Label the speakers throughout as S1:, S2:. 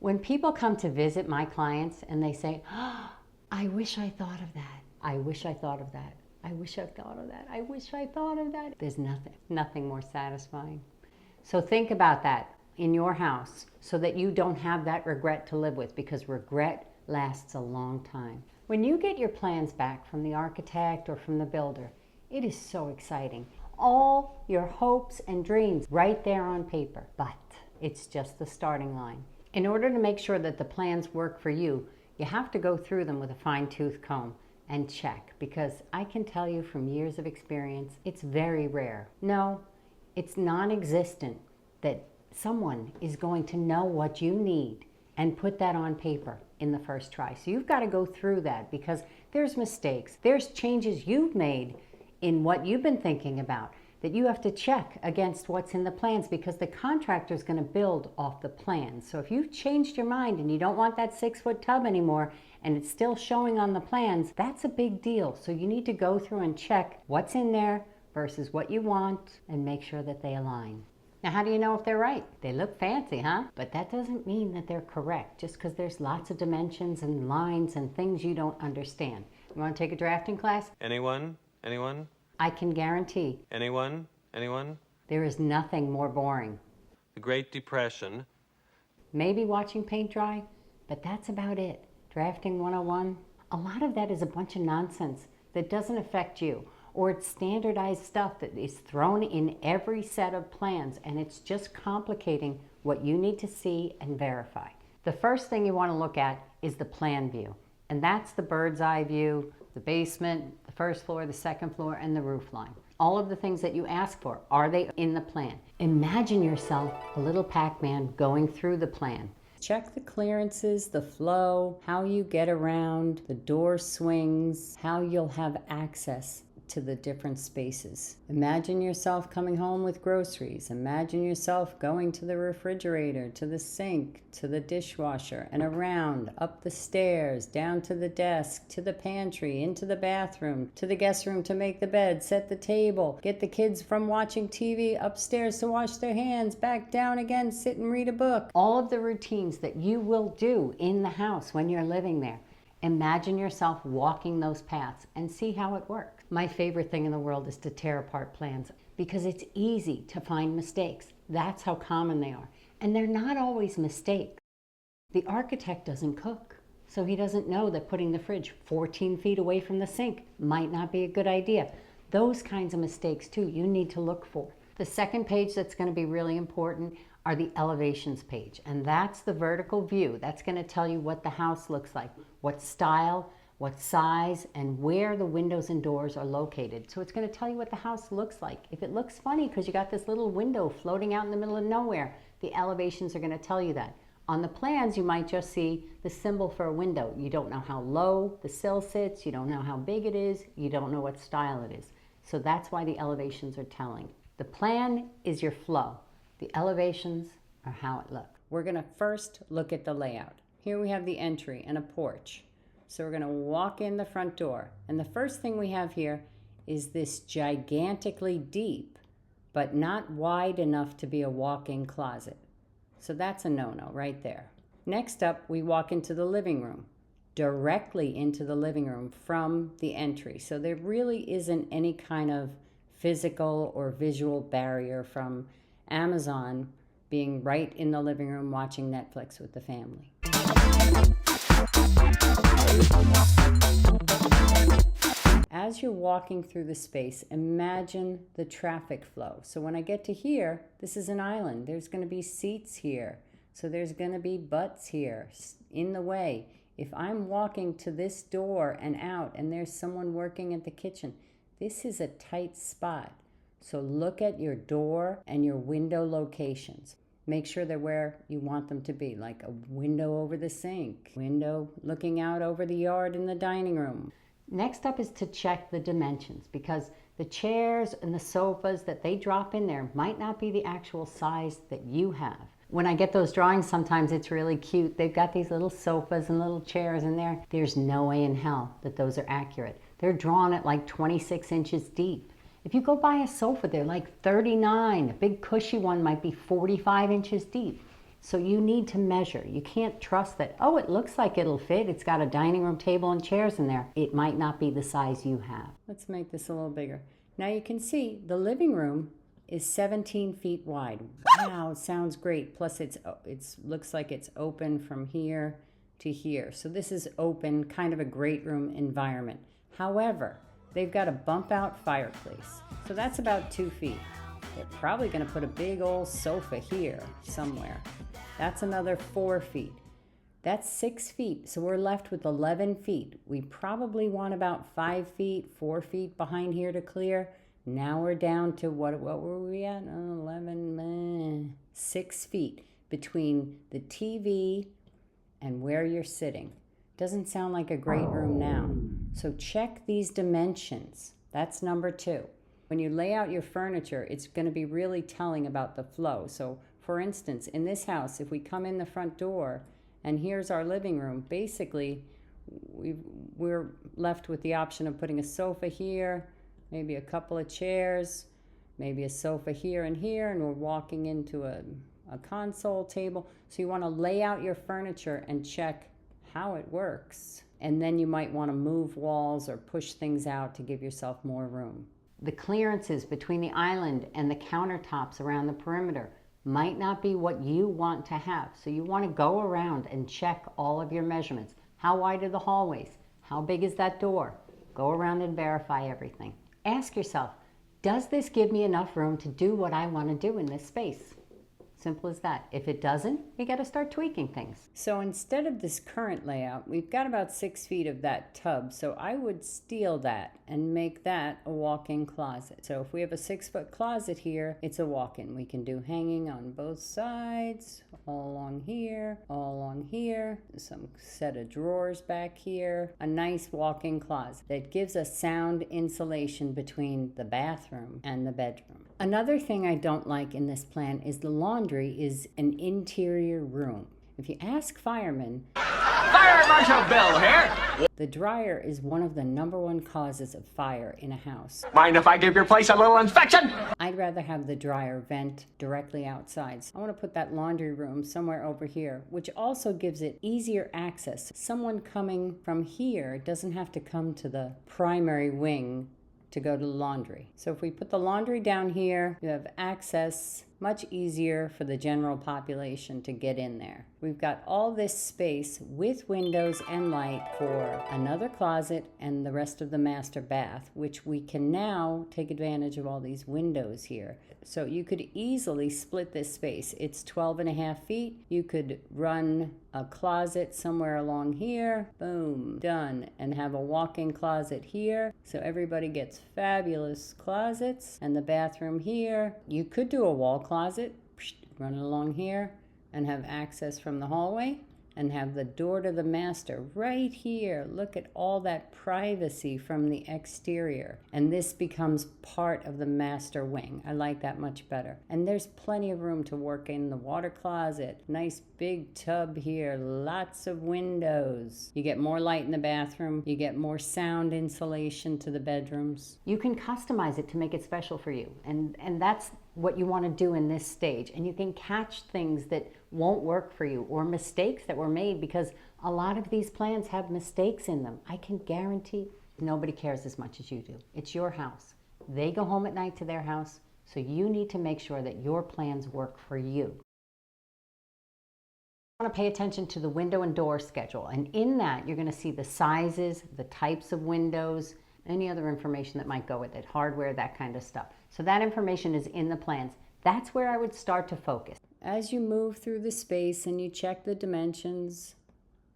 S1: When people come to visit my clients and they say, oh, I wish I thought of that. I wish I thought of that. I wish I thought of that. I wish I thought of that. There's nothing more satisfying. So think about that in your house so that you don't have that regret to live with, because regret lasts a long time. When you get your plans back from the architect or from the builder, it is so exciting. All your hopes and dreams right there on paper, but it's just the starting line. In order to make sure that the plans work for you, you have to go through them with a fine-tooth comb and check, because I can tell you from years of experience, it's very rare. No, it's non-existent that someone is going to know what you need and put that on paper in the first try. So you've got to go through that, because there's mistakes, there's changes you've made in what you've been thinking about that you have to check against what's in the plans, because the contractor is going to build off the plans. So if you've changed your mind and you don't want that 6-foot tub anymore and it's still showing on the plans, that's a big deal. So you need to go through and check what's in there versus what you want and make sure that they align. Now, how do you know if they're right? They look fancy, huh? But that doesn't mean that they're correct, just because there's lots of dimensions and lines and things you don't understand. You want to take a drafting class?
S2: Anyone? Anyone?
S1: I can guarantee.
S2: Anyone? Anyone?
S1: There is nothing more boring.
S2: The Great Depression.
S1: Maybe watching paint dry, but that's about it. Drafting 101, a lot of that is a bunch of nonsense that doesn't affect you, or it's standardized stuff that is thrown in every set of plans, and it's just complicating what you need to see and verify. The first thing you want to look at is the plan view, and that's the bird's eye view, the basement, the first floor, the second floor, and the roof line. All of the things that you ask for, are they in the plan? Imagine yourself a little Pac-Man going through the plan. Check the clearances, the flow, how you get around, the door swings, how you'll have access to the different spaces. Imagine yourself coming home with groceries. Imagine yourself going to the refrigerator, to the sink, to the dishwasher, and around, up the stairs, down to the desk, to the pantry, into the bathroom, to the guest room to make the bed, set the table, get the kids from watching TV upstairs to wash their hands, back down again, sit and read a book. All of the routines that you will do in the house when you're living there. Imagine yourself walking those paths and see how it works. My favorite thing in the world is to tear apart plans, because it's easy to find mistakes. That's how common they are. And they're not always mistakes. The architect doesn't cook, so he doesn't know that putting the fridge 14 feet away from the sink might not be a good idea. Those kinds of mistakes too, you need to look for. The second page that's going to be really important are the elevations page, and that's the vertical view. That's going to tell you what the house looks like, what style, what size, and where the windows and doors are located. So it's going to tell you what the house looks like. If it looks funny because you got this little window floating out in the middle of nowhere, the elevations are going to tell you that. On the plans, you might just see the symbol for a window. You don't know how low the sill sits, you don't know how big it is, you don't know what style it is. So that's why the elevations are telling. The plan is your flow. The elevations are how it looks. We're going to first look at the layout. Here we have the entry and a porch. So we're going to walk in the front door. And the first thing we have here is this gigantically deep, but not wide enough to be a walk-in closet. So that's a no-no right there. Next up, we walk into the living room, directly into the living room from the entry. So there really isn't any kind of physical or visual barrier from Amazon being right in the living room watching Netflix with the family. As you're walking through the space, imagine the traffic flow. So when I get to here, this is an island. There's going to be seats here. So there's going to be butts here in the way. If I'm walking to this door and out and there's someone working at the kitchen, this is a tight spot. So look at your door and your window locations. Make sure they're where you want them to be, like a window over the sink, window looking out over the yard in the dining room. Next up is to check the dimensions, because the chairs and the sofas that they drop in there might not be the actual size that you have. When I get those drawings, sometimes it's really cute. They've got these little sofas and little chairs in there. There's no way in hell that those are accurate. They're drawn at like 26 inches deep. If you go buy a sofa, they're like 39. A big cushy one might be 45 inches deep. So you need to measure. You can't trust that, oh, it looks like it'll fit. It's got a dining room table and chairs in there. It might not be the size you have. Let's make this a little bigger. Now you can see the living room is 17 feet wide. Wow, it sounds great. Plus it looks like it's open from here to here. So this is open, kind of a great room environment. However, they've got a bump out fireplace. So that's about 2 feet. They're probably gonna put a big old sofa here somewhere. That's another 4 feet. That's 6 feet, so we're left with 11 feet. We probably want about 5 feet, 4 feet behind here to clear. Now we're down to, what were we at? 6 feet between the TV and where you're sitting. Doesn't sound like a great room now. So check these dimensions. That's number 2. When you lay out your furniture, it's going to be really telling about the flow. So for instance, in this house, if we come in the front door and here's our living room, basically we're left with the option of putting a sofa here, maybe a couple of chairs, maybe a sofa here, and we're walking into a console table. So you want to lay out your furniture and check how it works. And then you might want to move walls or push things out to give yourself more room. The clearances between the island and the countertops around the perimeter might not be what you want to have. So you want to go around and check all of your measurements. How wide are the hallways? How big is that door? Go around and verify everything. Ask yourself, does this give me enough room to do what I want to do in this space? Simple as that. If it doesn't, you got to start tweaking things. So instead of this current layout, we've got about 6 feet of that tub. So I would steal that and make that a walk-in closet. So if we have a 6-foot closet here, it's a walk-in. We can do hanging on both sides, all along here, some set of drawers back here. A nice walk-in closet that gives us sound insulation between the bathroom and the bedroom. Another thing I don't like in this plan is the laundry is an interior room. If you ask firemen, Fire Marshal Bill here. The dryer is one of the #1 causes of fire in a house.
S3: Mind if I give your place a little inspection?
S1: I'd rather have the dryer vent directly outside. So I want to put that laundry room somewhere over here, which also gives it easier access. Someone coming from here doesn't have to come to the primary wing to go to the laundry. So if we put the laundry down here, you have access, much easier for the general population to get in there. We've got all this space with windows and light for another closet and the rest of the master bath, which we can now take advantage of all these windows here. So you could easily split this space. It's 12.5 feet. You could run a closet somewhere along here, boom, done, and have a walk-in closet here. So everybody gets fabulous closets, and the bathroom here. You could do a wall closet, run it along here, and have access from the hallway, and have the door to the master right here. Look at all that privacy from the exterior. And this becomes part of the master wing. I like that much better. And there's plenty of room to work in the water closet. Nice big tub here, lots of windows. You get more light in the bathroom. You get more sound insulation to the bedrooms. You can customize it to make it special for you. And that's what you want to do in this stage. And you can catch things that won't work for you or mistakes that were made, because a lot of these plans have mistakes in them. I can guarantee nobody cares as much as you do. It's your house. They go home at night to their house, so you need to make sure that your plans work for you. You want to pay attention to the window and door schedule, and in that you're going to see the sizes, the types of windows, any other information that might go with it, hardware, that kind of stuff. So that information is in the plans. That's where I would start to focus. As you move through the space and you check the dimensions,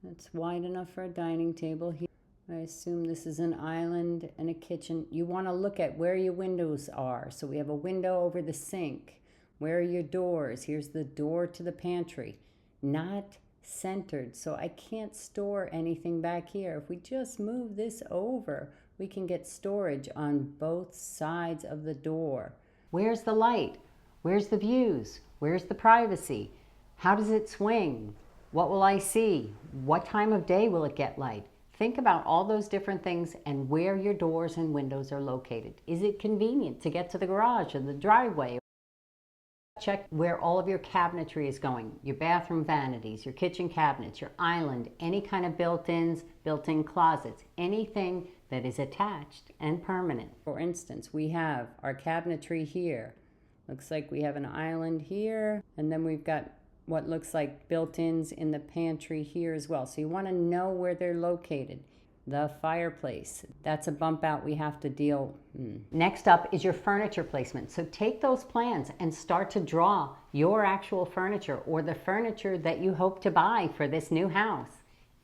S1: that's wide enough for a dining table here. I assume this is an island and a kitchen. You want to look at where your windows are. So we have a window over the sink. Where are your doors? Here's the door to the pantry. Not centered, so I can't store anything back here. If we just move this over, we can get storage on both sides of the door. Where's the light? Where's the views? Where's the privacy? How does it swing? What will I see? What time of day will it get light? Think about all those different things and where your doors and windows are located. Is it convenient to get to the garage or the driveway? Check where all of your cabinetry is going, your bathroom vanities, your kitchen cabinets, your island, any kind of built-ins, built-in closets, anything that is attached and permanent. For instance, we have our cabinetry here. Looks like we have an island here, and then we've got what looks like built-ins in the pantry here as well. So you want to know where they're located. The fireplace, that's a bump out we have to deal. Next up is your furniture placement. So take those plans and start to draw your actual furniture or the furniture that you hope to buy for this new house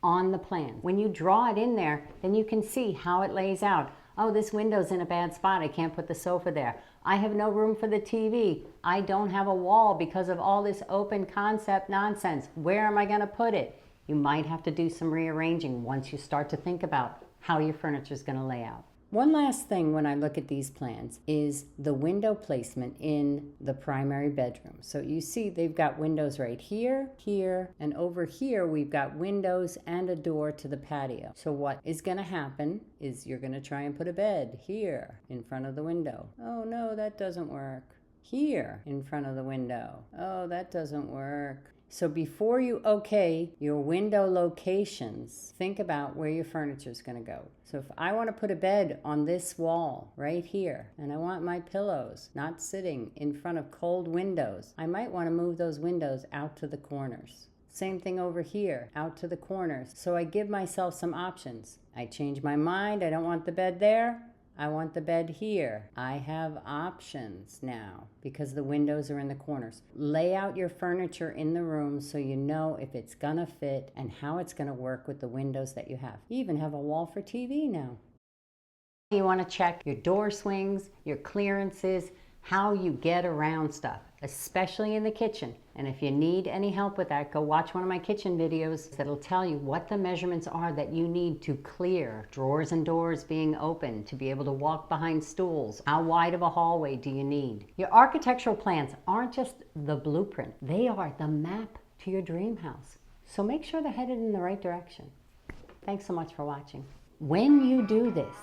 S1: on the plan. When you draw it in there, then you can see how it lays out. Oh, this window's in a bad spot. I can't put the sofa there. I have no room for the TV. I don't have a wall because of all this open concept nonsense. Where am I going to put it? You might have to do some rearranging once you start to think about how your furniture is going to lay out. One last thing when I look at these plans is the window placement in the primary bedroom. So you see they've got windows right here, here, and over here we've got windows and a door to the patio. So what is going to happen is you're going to try and put a bed here in front of the window. Oh no, that doesn't work. Here in front of the window. Oh, that doesn't work. So before you okay your window locations, think about where your furniture is going to go. So if I want to put a bed on this wall right here, and I want my pillows not sitting in front of cold windows, I might want to move those windows out to the corners. Same thing over here, out to the corners. So I give myself some options. I change my mind, I don't want the bed there. I want the bed here. I have options now because the windows are in the corners. Lay out your furniture in the room so you know if it's gonna fit and how it's gonna work with the windows that you have. You even have a wall for TV now. You wanna check your door swings, your clearances, how you get around stuff, especially in the kitchen. And if you need any help with that, go watch one of my kitchen videos that'll tell you what the measurements are that you need to clear drawers and doors being open, to be able to walk behind stools. How wide of a hallway do you need? Your architectural plans aren't just the blueprint, they are the map to your dream house. So make sure they're headed in the right direction. Thanks so much for watching. When you do this,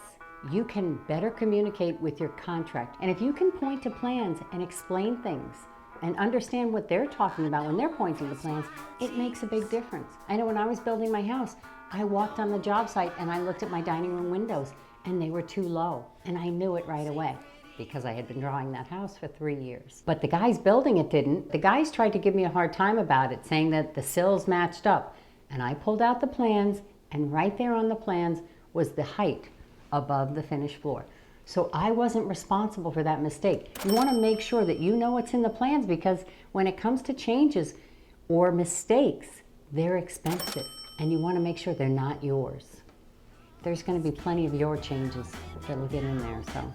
S1: you can better communicate with your contract. And if you can point to plans and explain things and understand what they're talking about when they're pointing to plans, it makes a big difference. I know when I was building my house, I walked on the job site and I looked at my dining room windows and they were too low. And I knew it right away because I had been drawing that house for 3 years. But the guys building it didn't. The guys tried to give me a hard time about it, saying that the sills matched up. And I pulled out the plans, and right there on the plans was the height above the finished floor. So I wasn't responsible for that mistake. You want to make sure that you know what's in the plans, because when it comes to changes or mistakes, they're expensive and you want to make sure they're not yours. There's going to be plenty of your changes that'll get in there. So